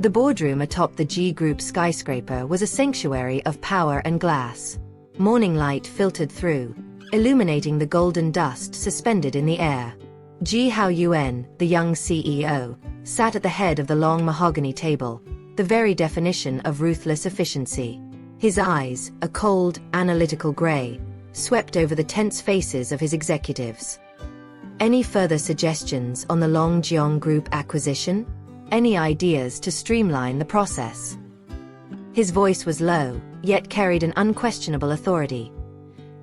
The boardroom atop the G Group skyscraper was a sanctuary of power and glass. Morning light filtered through, illuminating the golden dust suspended in the air. Haoyuan, the young CEO, sat at the head of the long mahogany table, the very definition of ruthless efficiency. His eyes, a cold, analytical gray, swept over the tense faces of his executives. Any further suggestions on the Longjiang Group acquisition? Any ideas to streamline the process? His voice was low, yet carried an unquestionable authority.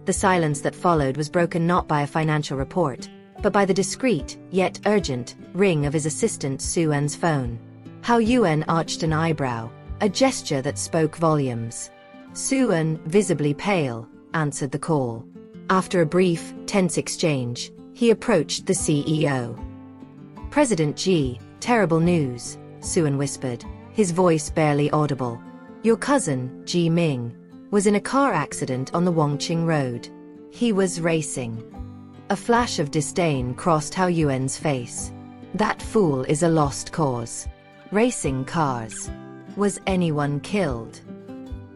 The silence that followed was broken not by a financial report, but by the discreet, yet urgent, ring of his assistant Suan's phone. Haoyuan arched an eyebrow, a gesture that spoke volumes. Suan, visibly pale, answered the call. After a brief, tense exchange, he approached the CEO. "President Ji, terrible news," Suan whispered, his voice barely audible. "Your cousin, Ji Ming, was in a car accident on the Longjiang Road. He was racing." A flash of disdain crossed Haoyuan's face. "That fool is a lost cause. Racing cars. Was anyone killed?"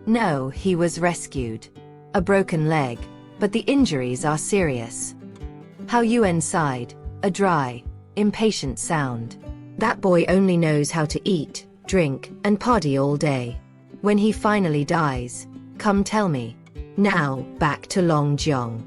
"No, he was rescued. A broken leg, but the injuries are serious." Haoyuan sighed, a dry, impatient sound. "That boy only knows how to eat, drink, and party all day. When he finally dies, come tell me. Now, back to Longjiang."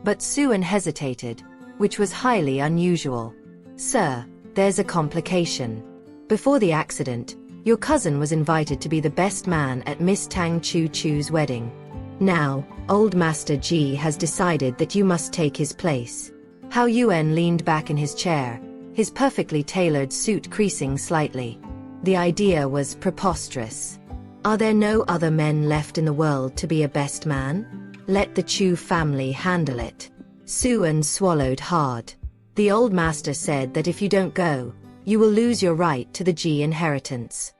But Suan hesitated, which was highly unusual. "Sir, there's a complication. Before the accident, your cousin was invited to be the best man at Miss Tang Chu-Chu's wedding. Now, old Master Ji has decided that you must take his place." Haoyuan leaned back in his chair, his perfectly tailored suit creasing slightly. The idea was preposterous. Are there no other men left in the world to be a best man? Let the Chu family handle it. Suan swallowed hard. The old master said that if you don't go, you will lose your right to the Ji inheritance.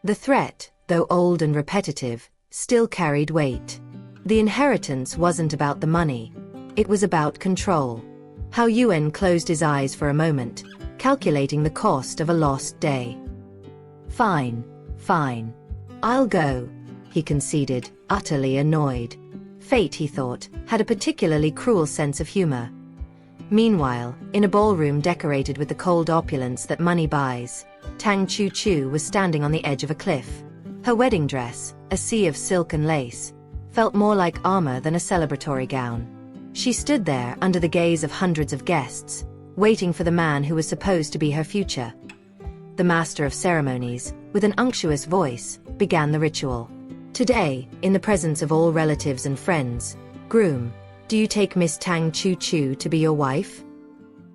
The threat, though old and repetitive, still carried weight. The inheritance wasn't about the money. It was about control. Haoyuan closed his eyes for a moment, calculating the cost of a lost day. Fine. I'll go," he conceded, utterly annoyed. Fate, he thought, had a particularly cruel sense of humor. Meanwhile, in a ballroom decorated with the cold opulence that money buys, Tang Chu-Chu was standing on the edge of a cliff. Her wedding dress, a sea of silk and lace, felt more like armor than a celebratory gown. She stood there under the gaze of hundreds of guests, waiting for the man who was supposed to be her future. The master of ceremonies, with an unctuous voice, began the ritual. "Today, in the presence of all relatives and friends, groom, do you take Miss Tang Chu-Chu to be your wife?"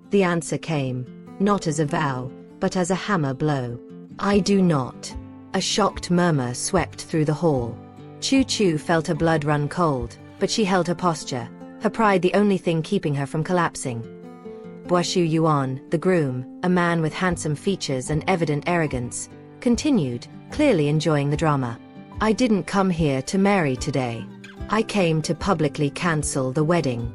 The answer came, not as a vow, but as a hammer blow. "I do not." A shocked murmur swept through the hall. Chu-Chu felt her blood run cold, but she held her posture, her pride the only thing keeping her from collapsing. Haoyuan, the groom, a man with handsome features and evident arrogance, continued, clearly enjoying the drama. "I didn't come here to marry today. I came to publicly cancel the wedding."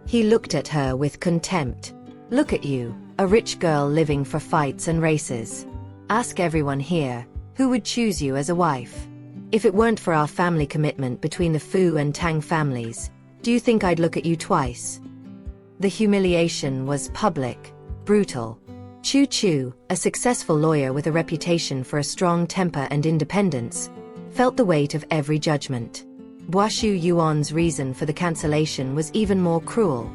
He looked at her with contempt. "Look at you, a rich girl living for fights and races. Ask everyone here, who would choose you as a wife? If it weren't for our family commitment between the Fu and Tang families, do you think I'd look at you twice?" The humiliation was public, brutal. Chu-Chu, a successful lawyer with a reputation for a strong temper and independence, felt the weight of every judgment. Haoyuan's reason for the cancellation was even more cruel.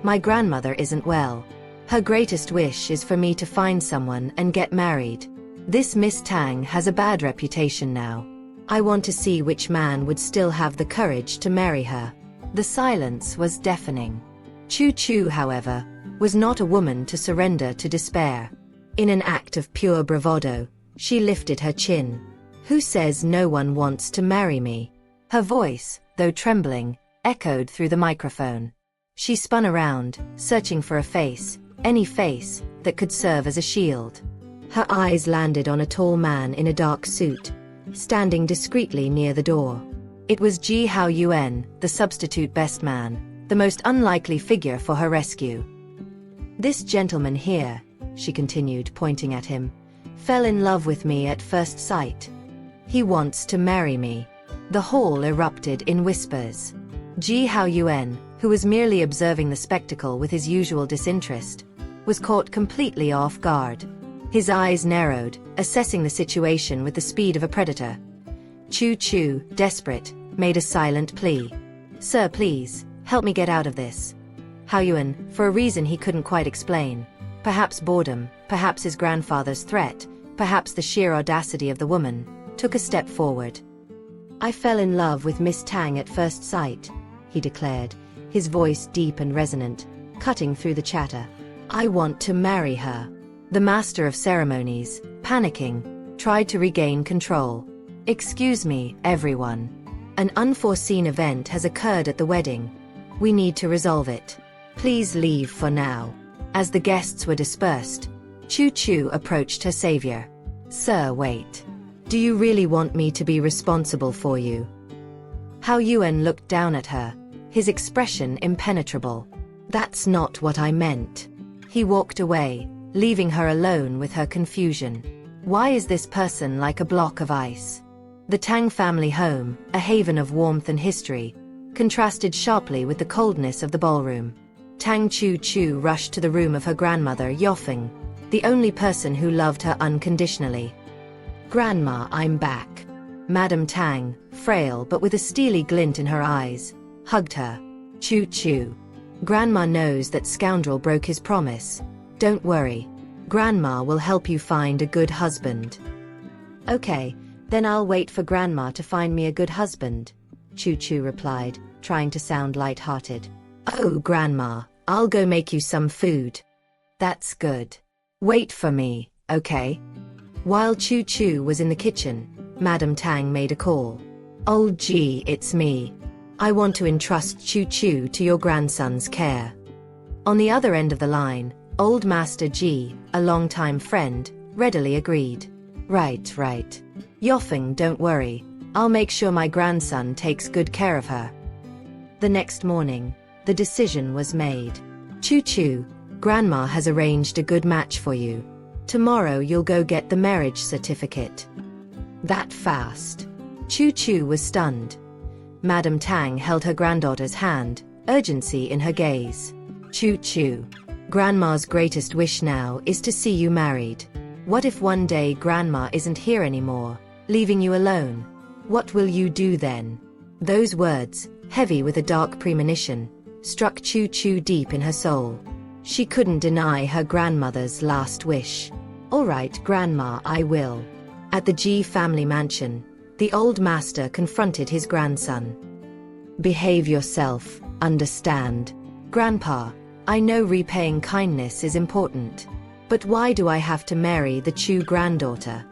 "My grandmother isn't well. Her greatest wish is for me to find someone and get married. This Miss Tang has a bad reputation now. I want to see which man would still have the courage to marry her." The silence was deafening. Chu-Chu, however, was not a woman to surrender to despair. In an act of pure bravado, she lifted her chin. "Who says no one wants to marry me?" Her voice, though trembling, echoed through the microphone. She spun around, searching for a face, any face, that could serve as a shield. Her eyes landed on a tall man in a dark suit, standing discreetly near the door. It was Ji Haoyuan, the substitute best man, the most unlikely figure for her rescue. "This gentleman here," she continued, pointing at him, Fell in love with me at first sight. He wants to marry me. The hall erupted in whispers. Ji Haoyuan, who was merely observing the spectacle with his usual disinterest, was caught completely off guard. His eyes narrowed, assessing the situation with the speed of a predator. Chu Chu, desperate, made a silent plea. Sir, please, help me get out of this. Haoyuan, for a reason he couldn't quite explain, perhaps boredom, perhaps his grandfather's threat, perhaps the sheer audacity of the woman, took a step forward. I fell in love with Miss Tang at first sight, he declared, his voice deep and resonant, cutting through the chatter. I want to marry her. The master of ceremonies, panicking, tried to regain control. Excuse me, everyone. An unforeseen event has occurred at the wedding. We need to resolve it. Please leave for now. As the guests were dispersed, Chu Chu approached her savior. Sir, wait. Do you really want me to be responsible for you? Haoyuan looked down at her, his expression impenetrable. That's not what I meant. He walked away, leaving her alone with her confusion. Why is this person like a block of ice? The Tang family home, a haven of warmth and history, contrasted sharply with the coldness of the ballroom. Tang Chu Chu rushed to the room of her grandmother Yofeng, the only person who loved her unconditionally. Grandma, I'm back. Madame Tang, frail but with a steely glint in her eyes, hugged her. Chu Chu. Grandma knows that scoundrel broke his promise. Don't worry. Grandma will help you find a good husband. Okay, then I'll wait for Grandma to find me a good husband, Chu Chu replied, trying to sound light-hearted. Oh, Grandma, I'll go make you some food. That's good. Wait for me, okay? While Chu Chu was in the kitchen, Madame Tang made a call. Oh gee, it's me. I want to entrust Chu Chu to your grandson's care. On the other end of the line, Old Master Ji, a longtime friend, readily agreed. Right. Yofeng, don't worry. I'll make sure my grandson takes good care of her. The next morning, the decision was made. Chu Chu, Grandma has arranged a good match for you. Tomorrow you'll go get the marriage certificate. That fast? Chu Chu was stunned. Madame Tang held her granddaughter's hand, urgency in her gaze. Chu Chu. Grandma's greatest wish now is to see you married. What if one day Grandma isn't here anymore, leaving you alone? What will you do then? Those words, heavy with a dark premonition, struck Chu Chu deep in her soul. She couldn't deny her grandmother's last wish. All right, Grandma, I will. At the Ji family mansion, the old master confronted his grandson. Behave yourself, understand? Grandpa, I know repaying kindness is important. But why do I have to marry the Chu granddaughter?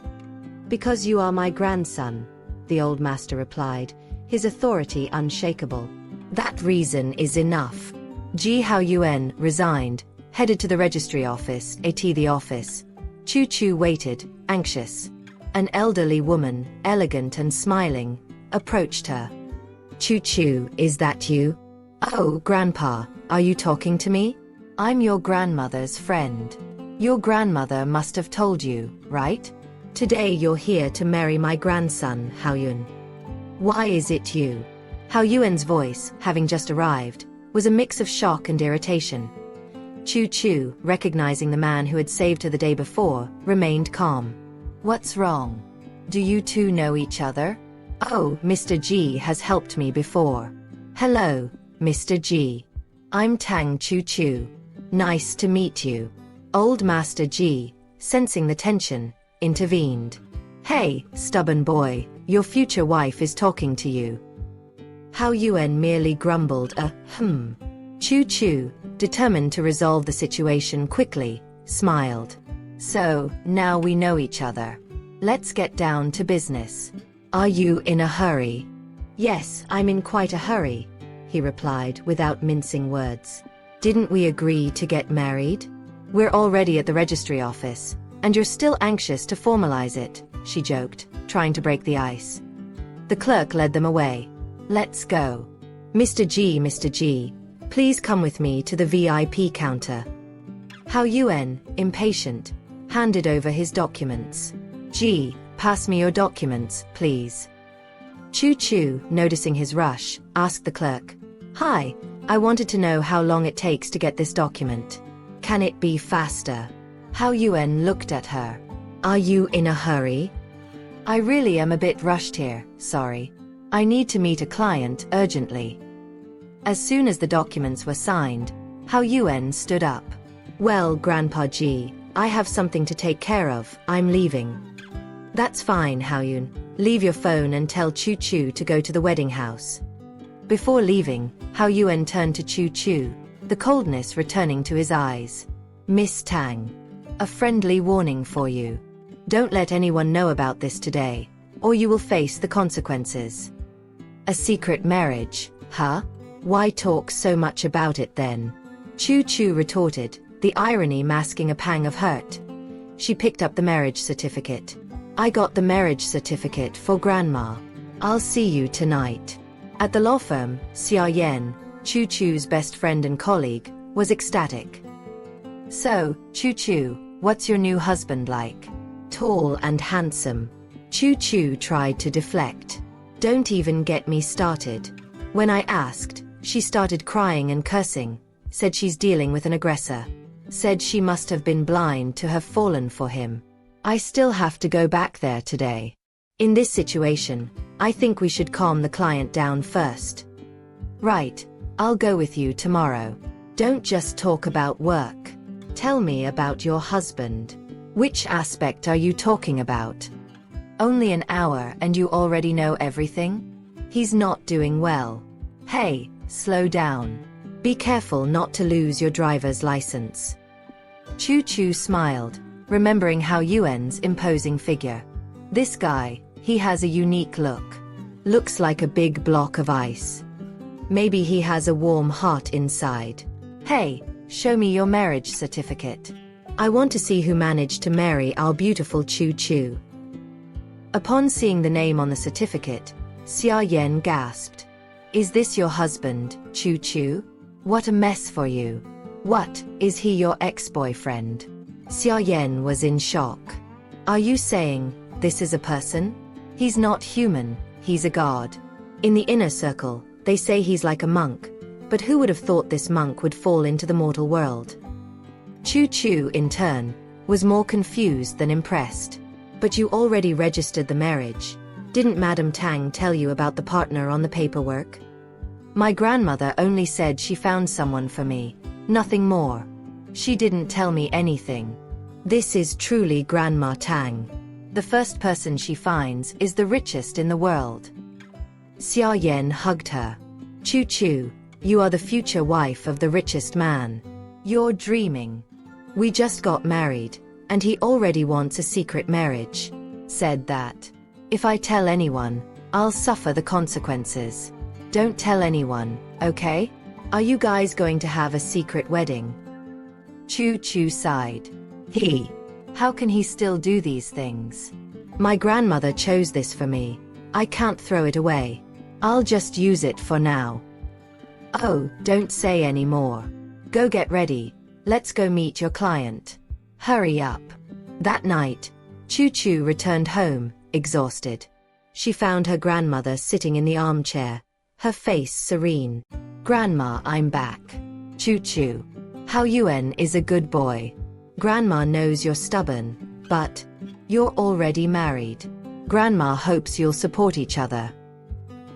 Because you are my grandson, the old master replied, his authority unshakable. That reason is enough. Ji Haoyuan resigned, headed to the registry office, the office. Chu Chu waited, anxious. An elderly woman, elegant and smiling, approached her. Chu Chu, is that you? Oh, Grandpa, are you talking to me? I'm your grandmother's friend. Your grandmother must have told you, right? Today you're here to marry my grandson, Haoyuan. Why is it you? Haoyuan's voice, having just arrived, was a mix of shock and irritation. Chu Chu, recognizing the man who had saved her the day before, remained calm. What's wrong? Do you two know each other? Oh, Mr. Ji has helped me before. Hello, Mr. Ji. I'm Tang Chu Chu. Nice to meet you. Old Master Ji, sensing the tension, intervened. Hey, stubborn boy, your future wife is talking to you. Haoyuan merely grumbled a Chu Chu, determined to resolve the situation quickly, smiled. So, now we know each other. Let's get down to business. Are you in a hurry? Yes, I'm in quite a hurry, he replied without mincing words. Didn't we agree to get married? We're already at the registry office, and you're still anxious to formalize it, she joked, trying to break the ice. The clerk led them away. Let's go. Mr. G, please come with me to the VIP counter. Haoyuan, impatient, handed over his documents. Ji, pass me your documents, please. Choo Choo, noticing his rush, asked the clerk. Hi, I wanted to know how long it takes to get this document. Can it be faster? Haoyuan looked at her. Are you in a hurry? I really am a bit rushed here, sorry. I need to meet a client urgently. As soon as the documents were signed, Haoyuan stood up. Well, Grandpa Ji, I have something to take care of, I'm leaving. That's fine, Haoyuan. Leave your phone and tell Choo Choo to go to the wedding house. Before leaving, Haoyuan turned to Choo Choo, the coldness returning to his eyes. Miss Tang. A friendly warning for you. Don't let anyone know about this today, or you will face the consequences. A secret marriage, huh? Why talk so much about it then? Choo Choo retorted, the irony masking a pang of hurt. She picked up the marriage certificate. I got the marriage certificate for Grandma. I'll see you tonight. At the law firm, Xia Yan, Choo Choo's best friend and colleague, was ecstatic. So, Choo Choo, what's your new husband like? Tall and handsome. Choo Choo tried to deflect. Don't even get me started. When I asked, she started crying and cursing, said she's dealing with an aggressor. Said she must have been blind to have fallen for him. I still have to go back there today. In this situation, I think we should calm the client down first. Right, I'll go with you tomorrow. Don't just talk about work. Tell me about your husband. Which aspect are you talking about? Only an hour and you already know everything? He's not doing well. Hey, slow down. Be careful not to lose your driver's license. Choo Choo smiled, remembering Haoyuan's imposing figure. This guy, he has a unique look. Looks like a big block of ice. Maybe he has a warm heart inside. Hey, show me your marriage certificate. I want to see who managed to marry our beautiful Choo Choo. Upon seeing the name on the certificate, Xia Yan gasped. Is this your husband, Choo Choo? What a mess for you. What, is he your ex-boyfriend? Xia Yan was in shock. Are you saying, this is a person? He's not human, he's a god. In the inner circle, they say he's like a monk, but who would have thought this monk would fall into the mortal world? Choo Choo, in turn, was more confused than impressed. But you already registered the marriage. Didn't Madame Tang tell you about the partner on the paperwork? My grandmother only said she found someone for me, nothing more. She didn't tell me anything. This is truly Grandma Tang. The first person she finds is the richest in the world. Xia Yan hugged her. Choo Choo, you are the future wife of the richest man. You're dreaming. We just got married, and he already wants a secret marriage. Said that. If I tell anyone, I'll suffer the consequences. Don't tell anyone, okay? Are you guys going to have a secret wedding? Choo Choo sighed. How can he still do these things? My grandmother chose this for me. I can't throw it away. I'll just use it for now. Oh, don't say any more. Go get ready. Let's go meet your client. Hurry up. That night, Choo Choo returned home, exhausted. She found her grandmother sitting in the armchair, her face serene. Grandma, I'm back. Choo Choo. Haoyuan is a good boy. Grandma knows you're stubborn, but you're already married. Grandma hopes you'll support each other.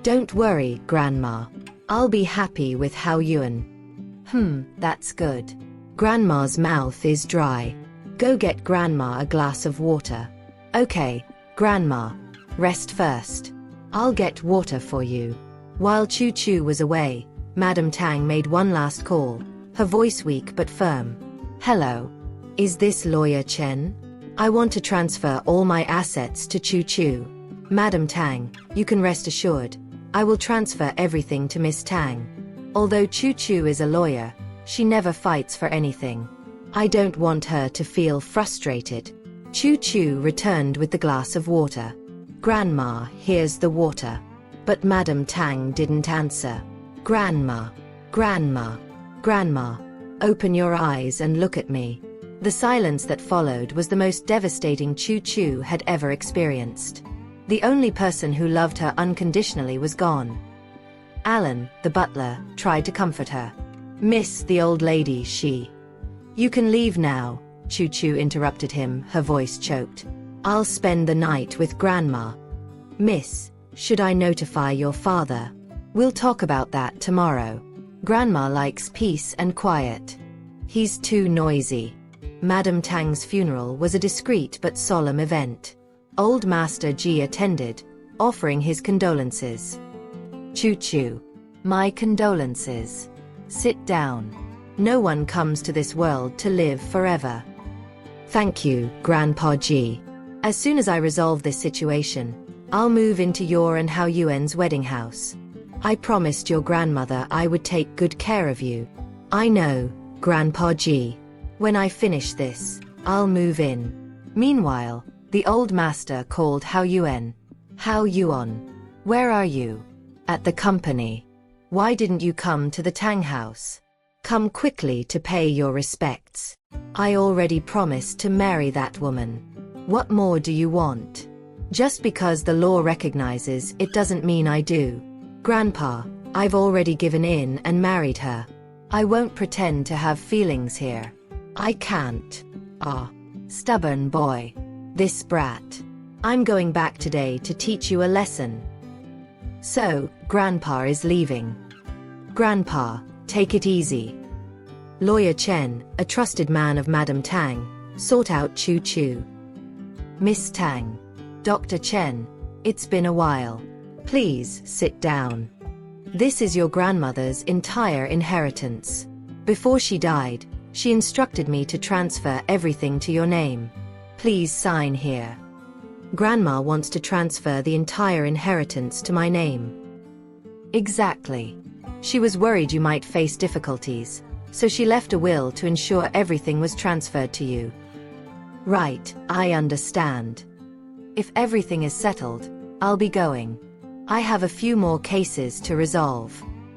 Don't worry, Grandma. I'll be happy with Haoyuan. That's good. Grandma's mouth is dry. Go get Grandma a glass of water. Okay, Grandma. Rest first. I'll get water for you. While Choo Choo was away, Madame Tang made one last call, her voice weak but firm. Hello. Is this Lawyer Chen? I want to transfer all my assets to Choo Choo. Madame Tang, you can rest assured. I will transfer everything to Miss Tang. Although Choo Choo is a lawyer, she never fights for anything. I don't want her to feel frustrated. Choo Choo returned with the glass of water. Grandma, here's the water. But Madame Tang didn't answer. Grandma, Grandma, Grandma, open your eyes and look at me. The silence that followed was the most devastating Chu Chu had ever experienced. The only person who loved her unconditionally was gone. Alan, the butler, tried to comfort her. "Miss the old lady, she..." "You can leave now," Chu Chu interrupted him, her voice choked. "I'll spend the night with Grandma." "Miss, should I notify your father?" "We'll talk about that tomorrow. Grandma likes peace and quiet. He's too noisy." Madame Tang's funeral was a discreet but solemn event. Old Master Ji attended, offering his condolences. "Chu Chu. My condolences. Sit down. No one comes to this world to live forever." "Thank you, Grandpa Ji. As soon as I resolve this situation, I'll move into your and Haoyuan's wedding house. I promised your grandmother I would take good care of you." "I know, Grandpa Ji. When I finish this, I'll move in." Meanwhile, the old master called Haoyuan. "Haoyuan, where are you?" "At the company." "Why didn't you come to the Tang house?" "Come quickly to pay your respects. I already promised to marry that woman. What more do you want?" "Just because the law recognizes it doesn't mean I do. Grandpa, I've already given in and married her. I won't pretend to have feelings here. I can't." "Ah, stubborn boy. This brat. I'm going back today to teach you a lesson." "So, Grandpa is leaving." "Grandpa, take it easy." Lawyer Chen, a trusted man of Madame Tang, sought out Chu Chu. "Miss Tang. Dr. Chen, it's been a while. Please sit down. This is your grandmother's entire inheritance. Before she died, she instructed me to transfer everything to your name. Please sign here." "Grandma wants to transfer the entire inheritance to my name." "Exactly. She was worried you might face difficulties, so she left a will to ensure everything was transferred to you." "Right, I understand. If everything is settled, I'll be going. I have a few more cases to resolve.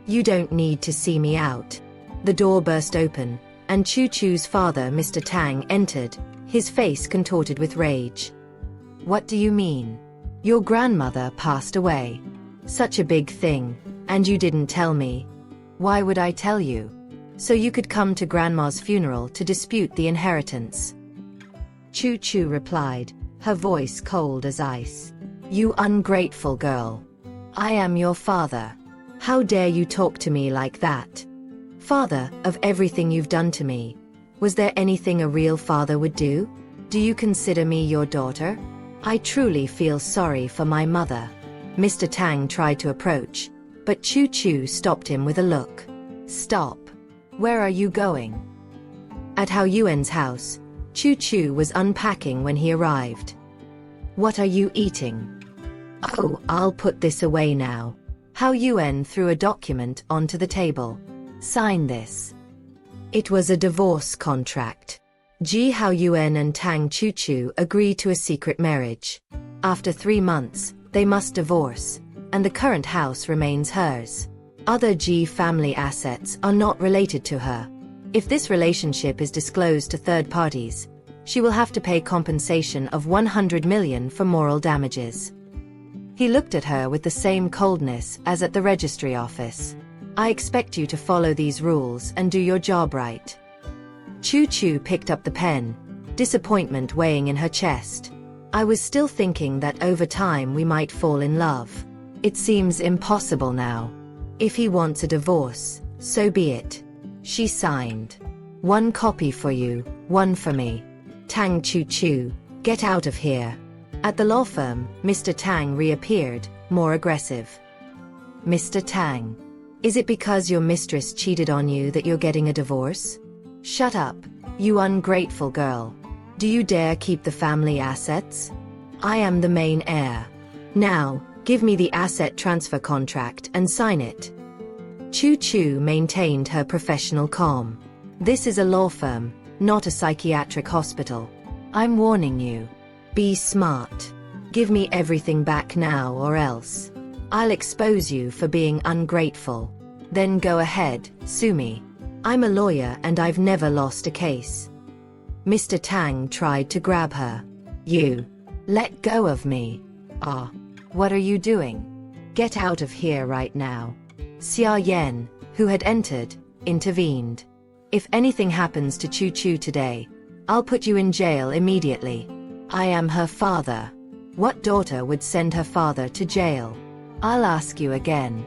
You don't need to see me out." The door burst open, and Chu Chu's father, Mr. Tang, entered, his face contorted with rage. "What do you mean? Your grandmother passed away. Such a big thing, and you didn't tell me." "Why would I tell you? So you could come to Grandma's funeral to dispute the inheritance." Chu Chu replied, her voice cold as ice. "You ungrateful girl. I am your father. How dare you talk to me like that? Father, of everything you've done to me, was there anything a real father would do? Do you consider me your daughter? I truly feel sorry for my mother." Mr. Tang tried to approach, but Chu Chu stopped him with a look. "Stop. Where are you going?" At Haoyuan's house, Chu Chu was unpacking when he arrived. "What are you eating?" "Oh, I'll put this away now." Haoyuan threw a document onto the table. "Sign this." It was a divorce contract. Ji Haoyuan and Tang Chu Chu agreed to a secret marriage. After 3 months, they must divorce, and the current house remains hers. Other Ji family assets are not related to her. If this relationship is disclosed to third parties, she will have to pay compensation of 100 million for moral damages. He looked at her with the same coldness as at the registry office. "I expect you to follow these rules and do your job right." Chu Chu picked up the pen, disappointment weighing in her chest. "I was still thinking that over time we might fall in love. It seems impossible now. If he wants a divorce, so be it." She signed. "One copy for you, one for me. Tang Chu Chu, get out of here." At the law firm, Mr. Tang reappeared, more aggressive. "Mr. Tang, is it because your mistress cheated on you that you're getting a divorce? Shut up, you ungrateful girl. Do you dare keep the family assets? I am the main heir. Now, give me the asset transfer contract and sign it." Chu Chu maintained her professional calm. "This is a law firm, not a psychiatric hospital. I'm warning you. Be smart. Give me everything back now or else. I'll expose you for being ungrateful. Then go ahead, sue me. I'm a lawyer and I've never lost a case." Mr. Tang tried to grab her. You. Let go of me. Ah. What are you doing? Get out of here right now. Xia Yan, who had entered, intervened. If anything happens to Chu Chu today, I'll put you in jail immediately. I am her father. What daughter would send her father to jail? I'll ask you again.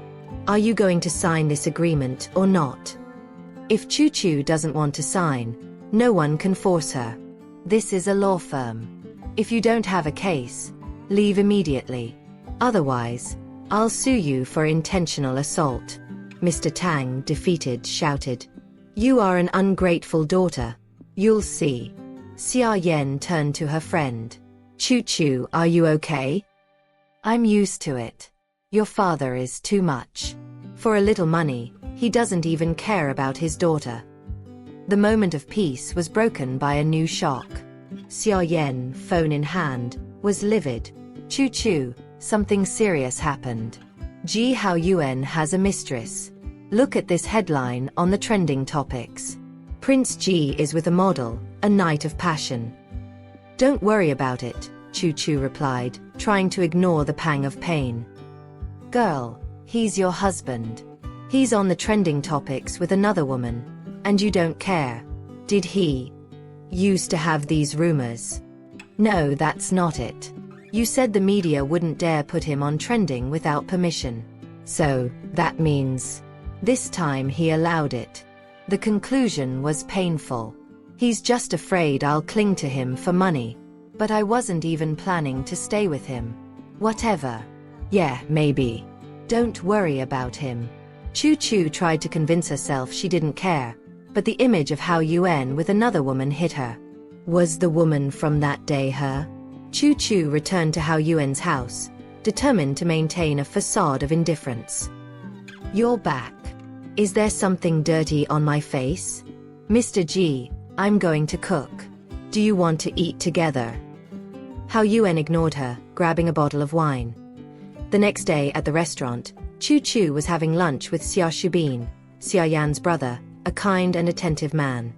Are you going to sign this agreement or not? If Chu Chu doesn't want to sign, no one can force her. This is a law firm. If you don't have a case, leave immediately. Otherwise, I'll sue you for intentional assault. Mr. Tang, defeated, shouted. You are an ungrateful daughter. You'll see. Xia Yan turned to her friend. Chu Chu, are you okay? I'm used to it. Your father is too much. For a little money, he doesn't even care about his daughter. The moment of peace was broken by a new shock. Xia Yan, phone in hand, was livid. Chu Chu, something serious happened. Ji Haoyuan has a mistress. Look at this headline on the trending topics. Prince Ji is with a model, a night of passion. Don't worry about it, Chu Chu replied, trying to ignore the pang of pain. Girl, he's your husband. He's on the trending topics with another woman, and you don't care. Did he used to have these rumors? No, that's not it. You said the media wouldn't dare put him on trending without permission. So, that means this time he allowed it. The conclusion was painful. He's just afraid I'll cling to him for money. But I wasn't even planning to stay with him. Whatever. Yeah, maybe. Don't worry about him. Chu Chu tried to convince herself she didn't care, but the image of Haoyuan with another woman hit her. Was the woman from that day her? Chu Chu returned to Haoyuan's house, determined to maintain a facade of indifference. You're back. Is there something dirty on my face? Mr. Ji, I'm going to cook. Do you want to eat together? Haoyuan ignored her, grabbing a bottle of wine. The next day at the restaurant, Chu Chu was having lunch with Xia Shubin, Xia Yan's brother, a kind and attentive man.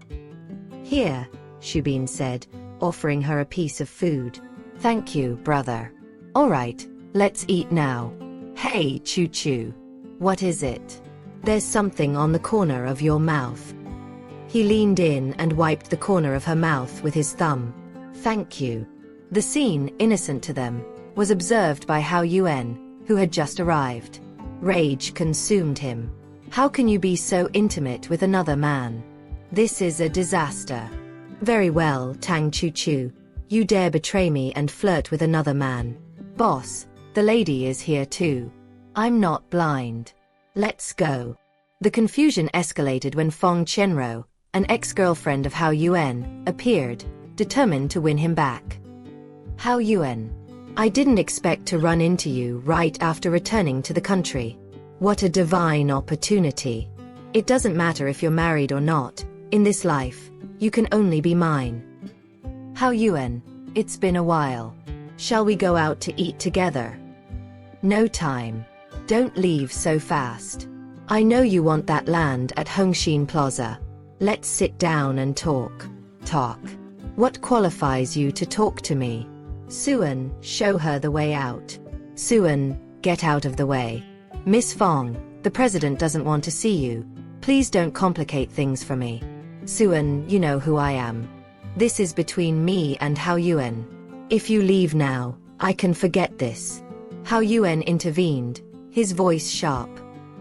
Here, Shubin said, offering her a piece of food. Thank you, brother. All right, let's eat now. Hey, Chu Chu. What is it? There's something on the corner of your mouth. He leaned in and wiped the corner of her mouth with his thumb. Thank you. The scene, innocent to them, was observed by Haoyuan, who had just arrived. Rage consumed him. How can you be so intimate with another man? This is a disaster. Very well, Tang Chu Chu. You dare betray me and flirt with another man. Boss, the lady is here too. I'm not blind. Let's go. The confusion escalated when Fong Chenro, an ex-girlfriend of Haoyuan, appeared, determined to win him back. Haoyuan, I didn't expect to run into you right after returning to the country. What a divine opportunity. It doesn't matter if you're married or not, in this life, you can only be mine. Haoyuan, it's been a while. Shall we go out to eat together? No time. Don't leave so fast. I know you want that land at Hongxin Plaza. Let's sit down and talk. Talk. What qualifies you to talk to me? Suan, show her the way out. Suan, get out of the way. Miss Fong, the president doesn't want to see you. Please don't complicate things for me. Suan, you know who I am. This is between me and Haoyuan. If you leave now, I can forget this. Haoyuan intervened, his voice sharp.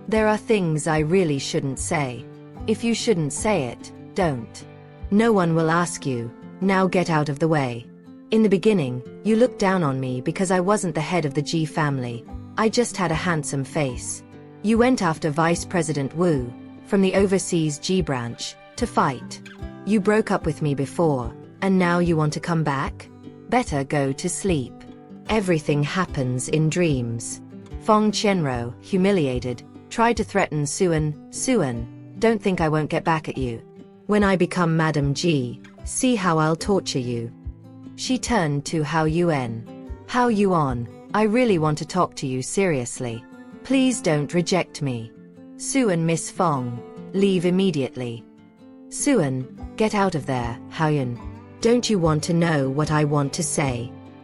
There are things I really shouldn't say. If you shouldn't say it, don't. No one will ask you. Now get out of the way. In the beginning, you looked down on me because I wasn't the head of the Ji family. I just had a handsome face. You went after Vice President Wu, from the overseas Ji branch, to fight. You broke up with me before, and now you want to come back? Better go to sleep. Everything happens in dreams. Fong Chenro, humiliated, tried to threaten Suan. Suan, don't think I won't get back at you. When I become Madam Ji, see how I'll torture you. She turned to Haoyuan. Haoyuan, I really want to talk to you seriously. Please don't reject me. Suan, Miss Fong, leave immediately. Suan, get out of there, Haoyuan. Don't you want to know what I want to say?